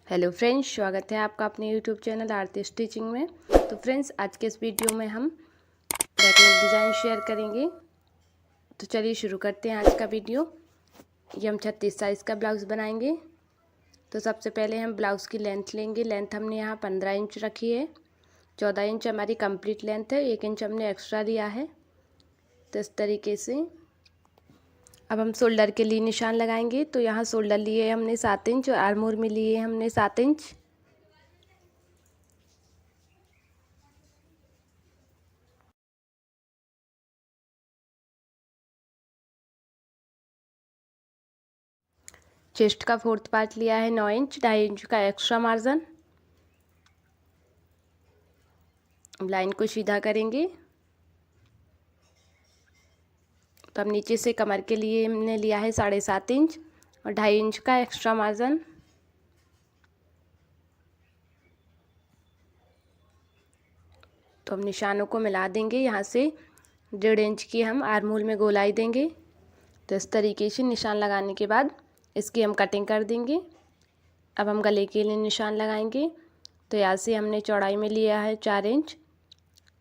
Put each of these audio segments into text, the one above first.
Hello friends, स्वागत है आपका अपने यूट्यूब चैनल आरती स्टिचिंग में। तो फ्रेंड्स, आज के इस वीडियो में हम बैकनेक डिज़ाइन शेयर करेंगे। तो चलिए शुरू करते हैं आज का वीडियो। ये हम 36 साइज़ का ब्लाउज़ बनाएंगे। तो सबसे पहले हम ब्लाउज़ की लेंथ लेंगे। लेंथ हमने यहाँ 15 इंच रखी है। 14 इंच हमारी कंप्लीट लेंथ है, 1 इंच हमने एक्स्ट्रा लिया है। तो इस तरीके से अब हम शोल्डर के लिए निशान लगाएंगे। तो यहाँ शोल्डर लिए हमने 7 इंच और आर्म होल में लिए हमने 7 इंच। चेस्ट का 4th पार्ट लिया है 9 इंच, 2.5 इंच का एक्स्ट्रा मार्जिन। लाइन को सीधा करेंगे। तो अब नीचे से कमर के लिए हमने लिया है 7.5 इंच और 2.5 इंच का एक्स्ट्रा मार्जिन। तो हम निशानों को मिला देंगे। यहाँ से 1.5 इंच की हम आर्म होल में गोलाई देंगे। तो इस तरीके से निशान लगाने के बाद इसकी हम कटिंग कर देंगे। अब हम गले के लिए निशान लगाएंगे। तो यहाँ से हमने चौड़ाई में लिया है 4 इंच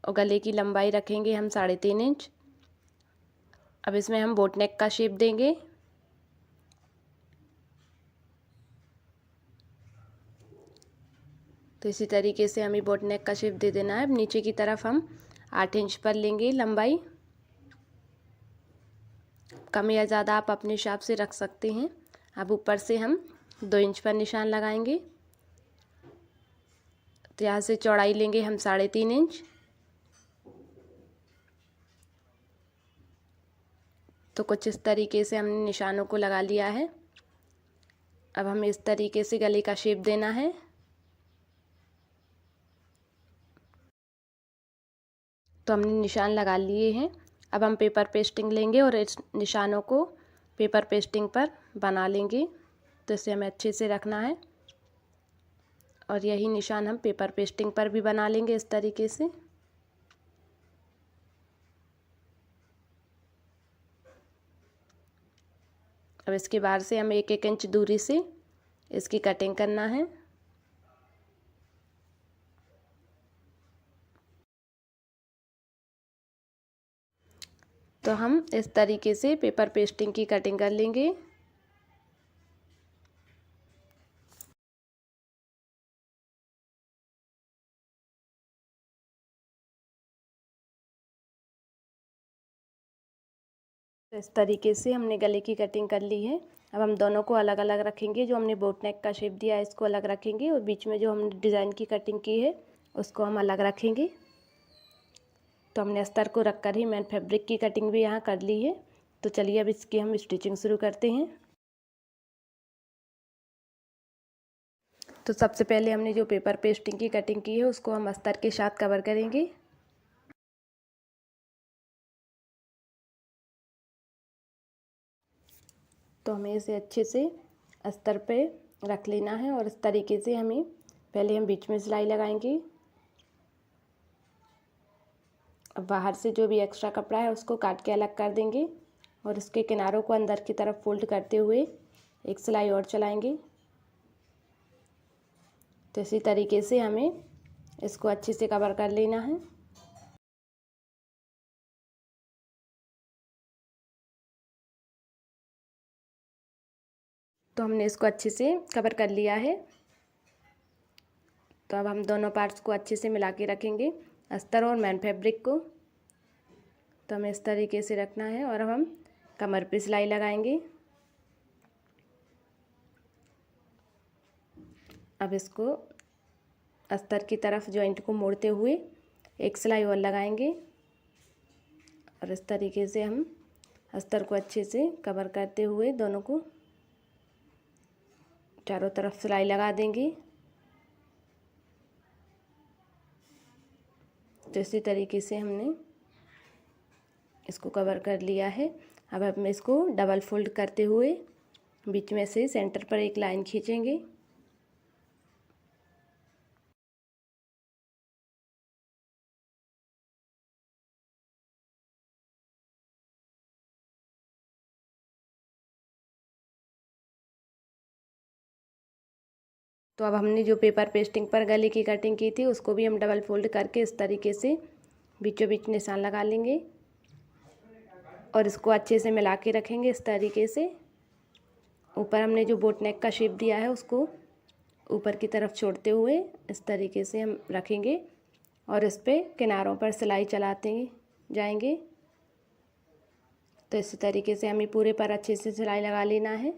और गले की लंबाई रखेंगे हम 3.5 इंच। अब इसमें हम बोट नेक का शेप देंगे। तो इसी तरीके से हमें बोट नेक का शेप दे देना है। अब नीचे की तरफ हम 8 इंच पर लेंगे लंबाई। कम या ज़्यादा आप अपने हिसाब से रख सकते हैं। अब ऊपर से हम 2 इंच पर निशान लगाएंगे। तो यहाँ से चौड़ाई लेंगे हम 3.5 इंच। तो कुछ इस तरीके से हमने निशानों को लगा लिया है। अब हमें इस तरीके से गले का शेप देना है। तो हमने निशान लगा लिए हैं। अब हम पेपर पेस्टिंग लेंगे और इस निशानों को पेपर पेस्टिंग पर बना लेंगे। तो इसे हमें अच्छे से रखना है और यही निशान हम पेपर पेस्टिंग पर भी बना लेंगे इस तरीके से। अब इसके बाहर से हमें 1-1 इंच दूरी से इसकी कटिंग करना है। तो हम इस तरीके से पेपर पेस्टिंग की कटिंग कर लेंगे। तो इस तरीके से हमने गले की कटिंग कर ली है। अब हम दोनों को अलग अलग रखेंगे। जो हमने बोट नेक का शेप दिया है इसको अलग रखेंगे और बीच में जो हमने डिज़ाइन की कटिंग की है उसको हम अलग रखेंगे। तो हमने अस्तर को रखकर ही मैन फैब्रिक की कटिंग भी यहाँ कर ली है। तो चलिए अब इसकी हम स्टिचिंग शुरू करते हैं। तो सबसे पहले हमने जो पेपर पेस्टिंग की कटिंग की है उसको हम अस्तर के साथ कवर करेंगे। तो हमें इसे अच्छे से अस्तर पे रख लेना है और इस तरीके से हमें पहले हम बीच में सिलाई लगाएंगे। अब बाहर से जो भी एक्स्ट्रा कपड़ा है उसको काट के अलग कर देंगे और इसके किनारों को अंदर की तरफ फोल्ड करते हुए एक सिलाई और चलाएंगे। तो इसी तरीके से हमें इसको अच्छे से कवर कर लेना है। तो हमने इसको अच्छे से कवर कर लिया है। तो अब हम दोनों पार्ट्स को अच्छे से मिला के रखेंगे, अस्तर और मैन फैब्रिक को। तो हमें इस तरीके से रखना है और अब हम कमर पे सिलाई लगाएंगे। अब इसको अस्तर की तरफ जॉइंट को मोड़ते हुए एक सिलाई और लगाएंगे और इस तरीके से हम अस्तर को अच्छे से कवर करते हुए दोनों को चारों तरफ सिलाई लगा देंगे। तो इसी तरीके से हमने इसको कवर कर लिया है। अब हम इसको डबल फोल्ड करते हुए बीच में से सेंटर पर एक लाइन खींचेंगे। तो अब हमने जो पेपर पेस्टिंग पर गले की कटिंग की थी उसको भी हम डबल फोल्ड करके इस तरीके से बीचों बीच निशान लगा लेंगे और इसको अच्छे से मिला के रखेंगे इस तरीके से। ऊपर हमने जो बोट नेक का शेप दिया है उसको ऊपर की तरफ छोड़ते हुए इस तरीके से हम रखेंगे और इस पे किनारों पर सिलाई चलाते जाएंगे। तो इसी तरीके से हमें पूरे पर अच्छे से सिलाई लगा लेना है।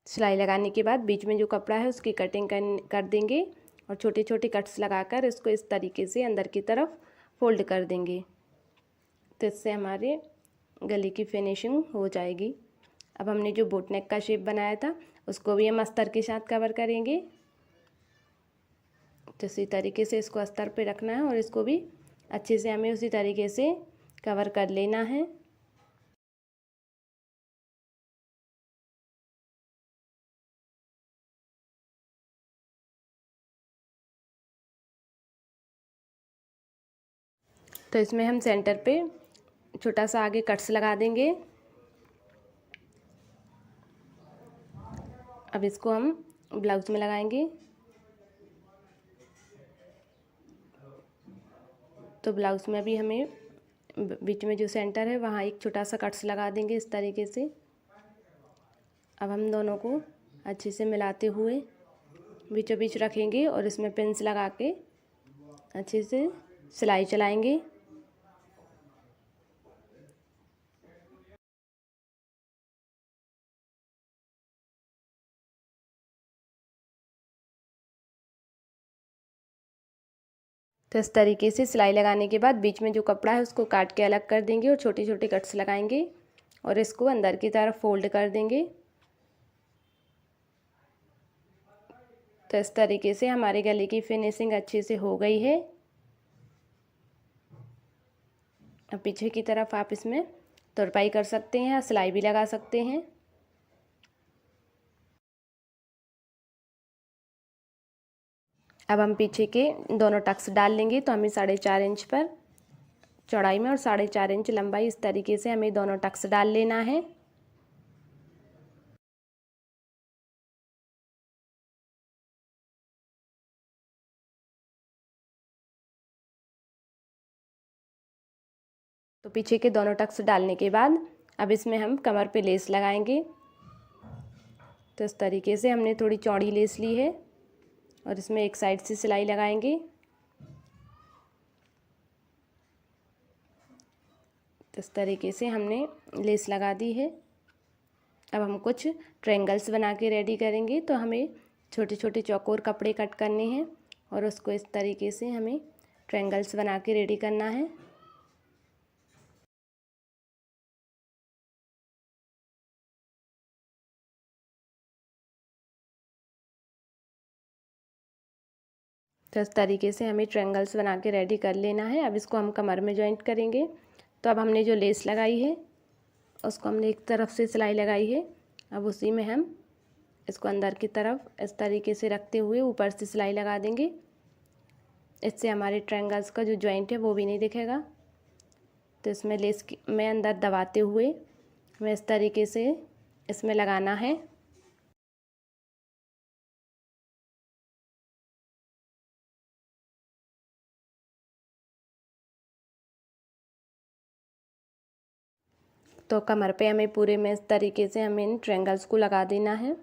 सिलाई लगाने के बाद बीच में जो कपड़ा है उसकी कटिंग कर देंगे और छोटे छोटे कट्स लगाकर इसको इस तरीके से अंदर की तरफ फोल्ड कर देंगे। तो इससे हमारे गले की फिनिशिंग हो जाएगी। अब हमने जो बोट नेक का शेप बनाया था उसको भी हम अस्तर के साथ कवर करेंगे। तो इसी तरीके से इसको अस्तर पे रखना है और इसको भी अच्छे से हमें उसी तरीके से कवर कर लेना है। तो इसमें हम सेंटर पे छोटा सा आगे कट्स लगा देंगे। अब इसको हम ब्लाउज में लगाएंगे। तो ब्लाउज में भी हमें बीच में जो सेंटर है वहाँ एक छोटा सा कट्स लगा देंगे इस तरीके से। अब हम दोनों को अच्छे से मिलाते हुए बीचों बीच रखेंगे और इसमें पिंस लगा के अच्छे से सिलाई चलाएंगे। तो इस तरीके से सिलाई लगाने के बाद बीच में जो कपड़ा है उसको काट के अलग कर देंगे और छोटे छोटे कट्स लगाएंगे और इसको अंदर की तरफ फोल्ड कर देंगे। तो इस तरीके से हमारे गले की फिनिशिंग अच्छे से हो गई है। अब पीछे की तरफ आप इसमें तुरपाई कर सकते हैं या सिलाई भी लगा सकते हैं। अब हम पीछे के दोनों टक्स डाल लेंगे। तो हमें 4.5 इंच पर चौड़ाई में और 4.5 इंच लंबाई इस तरीके से हमें दोनों टक्स डाल लेना है। तो पीछे के दोनों टक्स डालने के बाद अब इसमें हम कमर पे लेस लगाएंगे। तो इस तरीके से हमने थोड़ी चौड़ी लेस ली है और इसमें एक साइड से सिलाई लगाएंगे। तो इस तरीके से हमने लेस लगा दी है। अब हम कुछ ट्रायंगल्स बना के रेडी करेंगे। तो हमें छोटे छोटे चौकोर कपड़े कट करने हैं और उसको इस तरीके से हमें ट्रायंगल्स बना के रेडी करना है। तो इस तरीके से हमें ट्रायंगल्स बना के रेडी कर लेना है। अब इसको हम कमर में जॉइंट करेंगे। तो अब हमने जो लेस लगाई है उसको हमने एक तरफ से सिलाई लगाई है। अब उसी में हम इसको अंदर की तरफ इस तरीके से रखते हुए ऊपर से सिलाई लगा देंगे। इससे हमारे ट्रायंगल्स का जो जॉइंट है वो भी नहीं दिखेगा। तो इसमें लेस में अंदर दबाते हुए हमें इस तरीके से इसमें लगाना है। तो कमर पे हमें पूरे में इस तरीके से हमें इन ट्रायंगल्स को लगा देना है,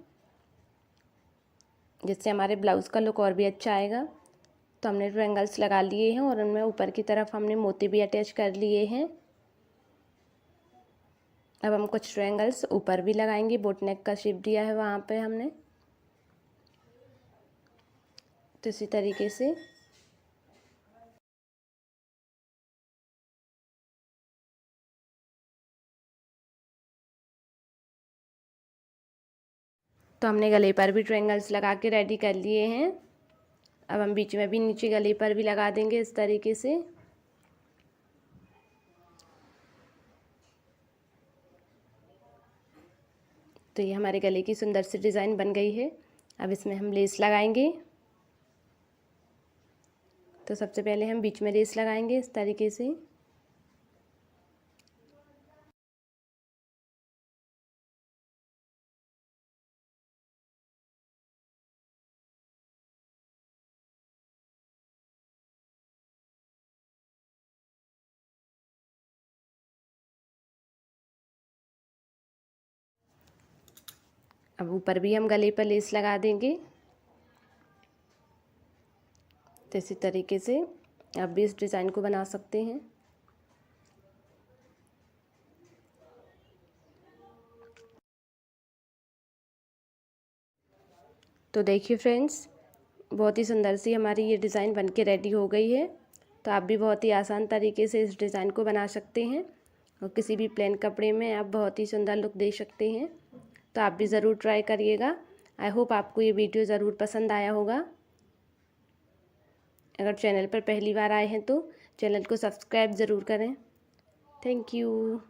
जिससे हमारे ब्लाउज़ का लुक और भी अच्छा आएगा। तो हमने ट्रायंगल्स लगा लिए हैं और उनमें ऊपर की तरफ हमने मोती भी अटैच कर लिए हैं। अब हम कुछ ट्रायंगल्स ऊपर भी लगाएंगे। बोट नेक का शेप दिया है वहाँ पे हमने। तो इसी तरीके से तो हमने गले पर भी ट्रायंगल्स लगा के रेडी कर लिए हैं। अब हम बीच में भी नीचे गले पर भी लगा देंगे इस तरीके से। तो ये हमारे गले की सुंदर सी डिज़ाइन बन गई है। अब इसमें हम लेस लगाएंगे। तो सबसे पहले हम बीच में लेस लगाएंगे इस तरीके से। अब ऊपर भी हम गले पर लेस लगा देंगे। तो इसी तरीके से आप भी इस डिज़ाइन को बना सकते हैं। तो देखिए फ्रेंड्स, बहुत ही सुंदर सी हमारी ये डिज़ाइन बनके रेडी हो गई है। तो आप भी बहुत ही आसान तरीके से इस डिज़ाइन को बना सकते हैं और किसी भी प्लेन कपड़े में आप बहुत ही सुंदर लुक दे सकते हैं। तो आप भी ज़रूर ट्राई करिएगा। आई होप आपको ये वीडियो ज़रूर पसंद आया होगा। अगर चैनल पर पहली बार आए हैं तो चैनल को सब्सक्राइब ज़रूर करें। Thank you.